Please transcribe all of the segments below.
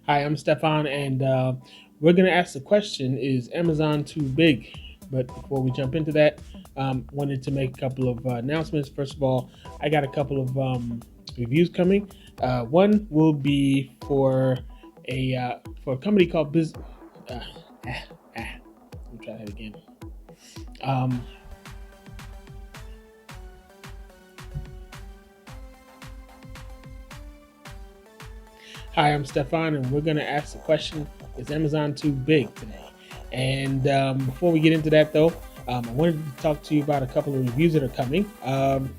Hi, I'm Stefan, and we're going to ask the question: is Amazon too big? But before we jump into that, wanted to make a couple of announcements. First of all, I got a couple of reviews coming. One will be for a company called Biz. Uh, ah, Let me try that again. Um, Hi, I'm Stefan, and we're going to ask the question: is Amazon too big today? And before we get into that, though, I wanted to talk to you about a couple of reviews that are coming.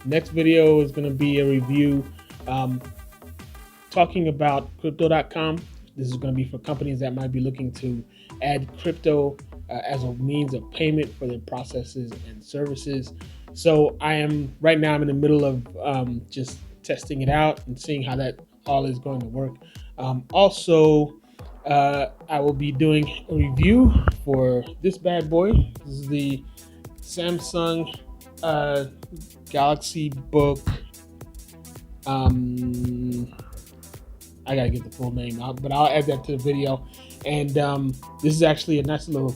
Next video is going to be a review um, talking about crypto.com. This is going to be for companies that might be looking to add crypto as a means of payment for their processes and services. So right now I'm in the middle of just testing it out and seeing how that all is going to work. I will be doing a review for this bad boy. This is the Samsung uh, Galaxy Book. I gotta get the full name out, but I'll add that to the video. And this is actually a nice little,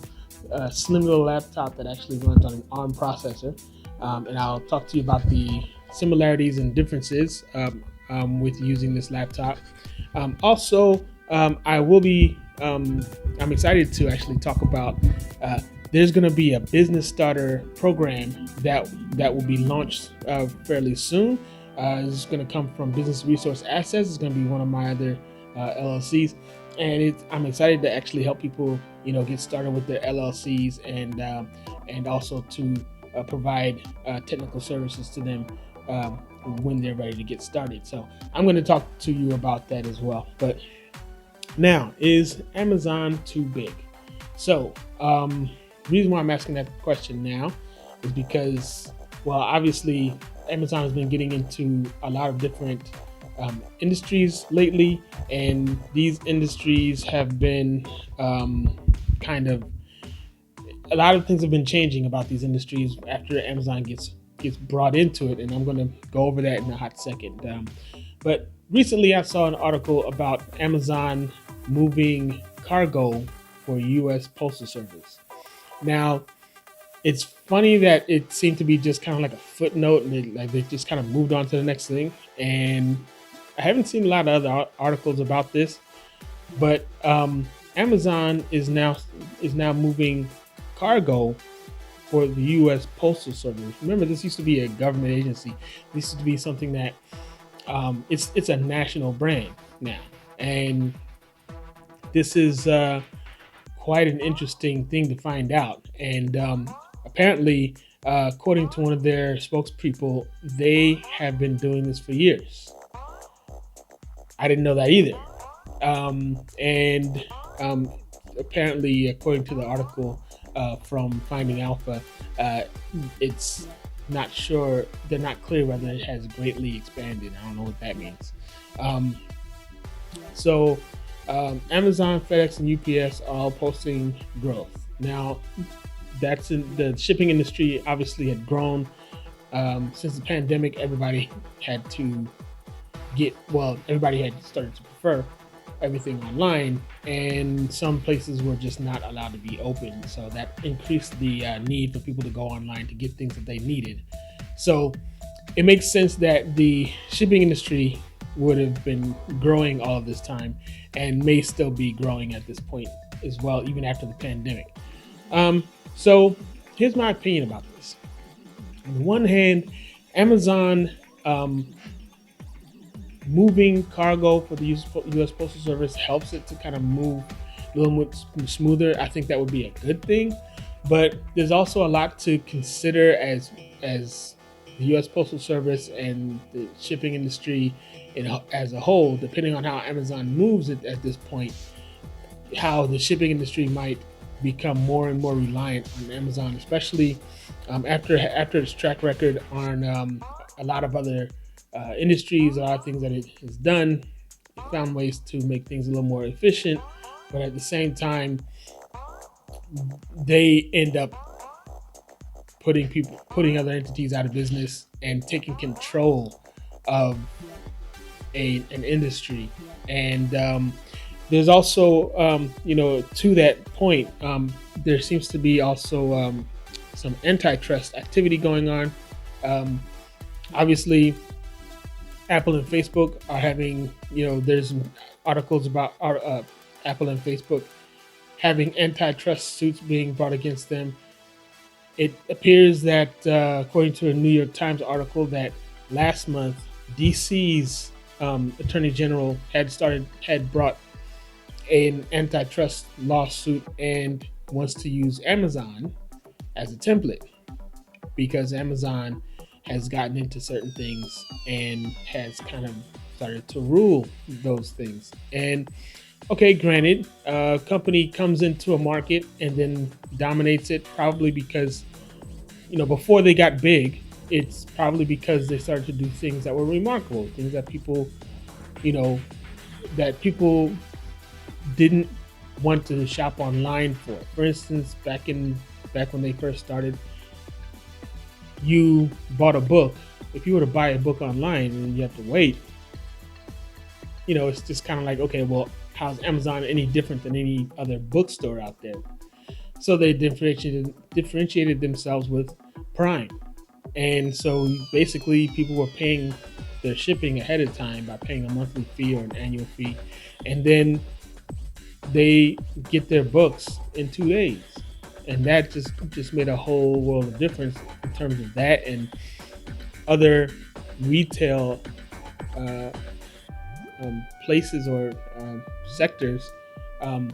slim little laptop that actually runs on an ARM processor. And I'll talk to you about the similarities and differences with using this laptop. I will be. I'm excited to actually talk about. There's going to be a business starter program that will be launched fairly soon. It's going to come from Business Resource Assets. It's going to be one of my other LLCs, and I'm excited to actually help people, get started with their LLCs and also to provide technical services to them when they're ready to get started. So I'm going to talk to you about that as well. But now, is Amazon too big? So the reason why I'm asking that question now is because, well, obviously Amazon has been getting into a lot of different industries lately, and these industries have been kind of a lot of things have been changing about these industries after Amazon gets brought into it, and I'm going to go over that in a hot second. But recently, I saw an article about Amazon moving cargo for U.S. Postal Service. Now, it's funny that it seemed to be just kind of like a footnote, and they just kind of moved on to the next thing. And I haven't seen a lot of other articles about this, but Amazon is now moving cargo for the U.S. Postal Service. Remember, this used to be a government agency. This used to be something that it's a national brand now, and this is quite an interesting thing to find out. And apparently, according to one of their spokespeople, they have been doing this for years. I didn't know that either. And apparently, according to the article from Finding Alpha, it's not sure, they're not clear whether it has greatly expanded. I don't know what that means. Um, so, Amazon, FedEx, and UPS are all posting growth. Now, that's in the shipping industry, obviously had grown since the pandemic. Everybody had started to prefer everything online, and some places were just not allowed to be open. So that increased the need for people to go online to get things that they needed. So it makes sense that the shipping industry would have been growing all of this time and may still be growing at this point as well, even after the pandemic. So here's my opinion about this. On the one hand, Amazon moving cargo for the U.S. Postal Service helps it to kind of move a little more smoother. I think that would be a good thing, but there's also a lot to consider as the U.S. Postal Service and the shipping industry as a whole, depending on how Amazon moves it at this point, how the shipping industry might become more and more reliant on Amazon, especially after its track record on a lot of other industries, a lot of things that it has done. It found ways to make things a little more efficient, but at the same time, they end up putting other entities out of business and taking control of an industry. And there's also, to that point, there seems to be also some antitrust activity going on. Um, Obviously, Apple and Facebook are having, there's articles about Apple and Facebook having antitrust suits being brought against them. It appears that, according to a New York Times article, that last month DC's Attorney General had brought an antitrust lawsuit and wants to use Amazon as a template because Amazon has gotten into certain things and has kind of started to rule those things. And okay, granted, a company comes into a market and then dominates it, probably because, before they got big, it's probably because they started to do things that were remarkable, things that you know, people didn't want to shop online for. For instance, back when they first started, you bought a book. If you were to buy a book online and you have to wait, it's just kind of like, okay, well, how's Amazon any different than any other bookstore out there? So they differentiated themselves with Prime. And so basically people were paying their shipping ahead of time by paying a monthly fee or an annual fee. And then they get their books in 2 days. And that just made a whole world of difference in terms of that and other retail uh, places or sectors. Um,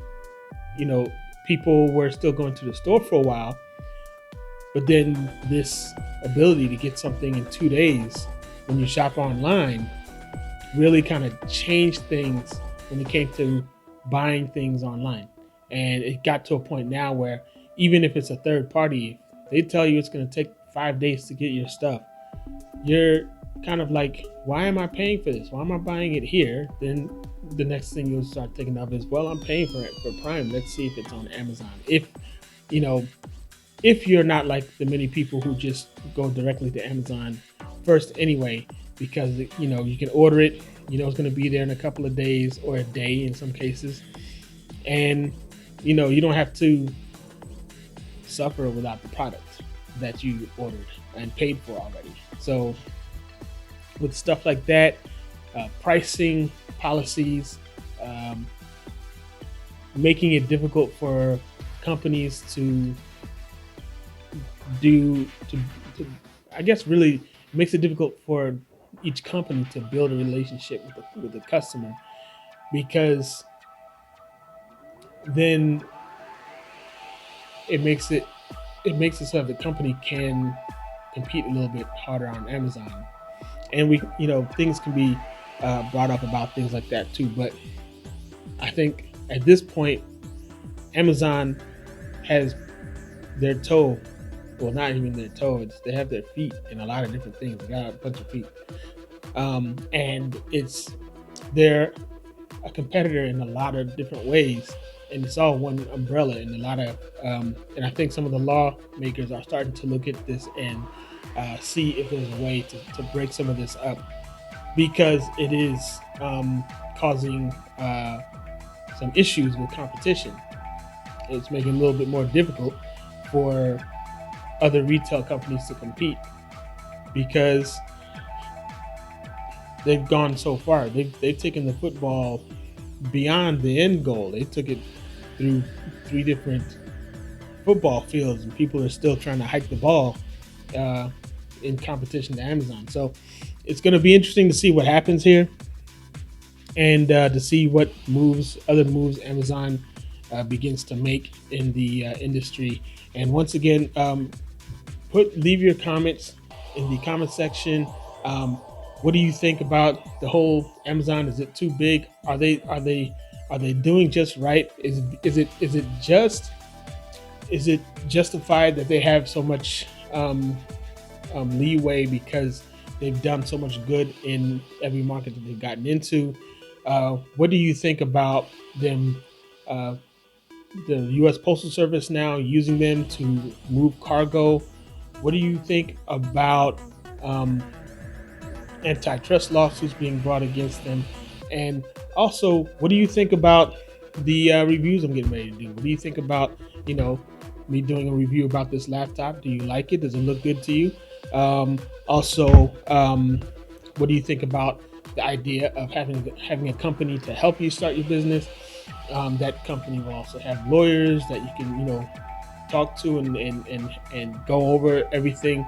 People were still going to the store for a while, but then this ability to get something in 2 days when you shop online really kind of changed things when it came to buying things online. And it got to a point now where even if it's a third party, they tell you it's going to take 5 days to get your stuff. You're kind of like, why am I paying for this? Why am I buying it here? Then the next thing you'll start thinking of is, well, I'm paying for it for Prime. Let's see if it's on Amazon. You know, if you're not like the many people who just go directly to Amazon first anyway, because you can order it, it's going to be there in a couple of days or a day in some cases, and you don't have to suffer without the product that you ordered and paid for already. So with stuff like that, pricing policies, making it difficult for companies to do to I guess really makes it difficult for each company to build a relationship with the customer, because then it makes it so that the company can compete a little bit harder on Amazon. And things can be brought up about things like that too. But I think at this point, Amazon has their toe, well, not even their toe, they have their feet in a lot of different things. They got a bunch of feet. And they're a competitor in a lot of different ways. And it's all one umbrella and a lot of, and I think some of the lawmakers are starting to look at this and see if there's a way to break some of this up, because it is causing some issues with competition. It's making it a little bit more difficult for other retail companies to compete, because they've gone so far. They've taken the football beyond the end goal. They took it through 3 different football fields, and people are still trying to hike the ball in competition to Amazon. So it's going to be interesting to see what happens here, and to see what other moves Amazon begins to make in the industry. And once again, leave your comments in the comment section. What do you think about the whole Amazon? Is it too big? Are they doing just right? Is it justified that they have so much leeway because they've done so much good in every market that they've gotten into? What do you think about them? The U.S. Postal Service now using them to move cargo. What do you think about antitrust lawsuits being brought against them, and also, what do you think about the reviews I'm getting ready to do? What do you think about me doing a review about this laptop? Do you like it? Does it look good to you? Also, what do you think about the idea of having a company to help you start your business? That company will also have lawyers that you can talk to and go over everything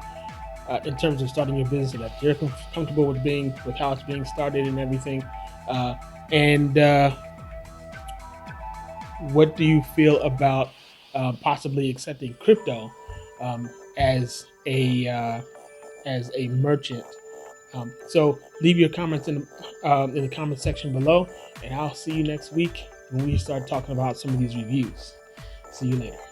in terms of starting your business, so that they're comfortable with how it's being started and everything. And What do you feel about possibly accepting crypto um, as a merchant? So leave your comments in the comment section below, and I'll see you next week when we start talking about some of these reviews. See you later.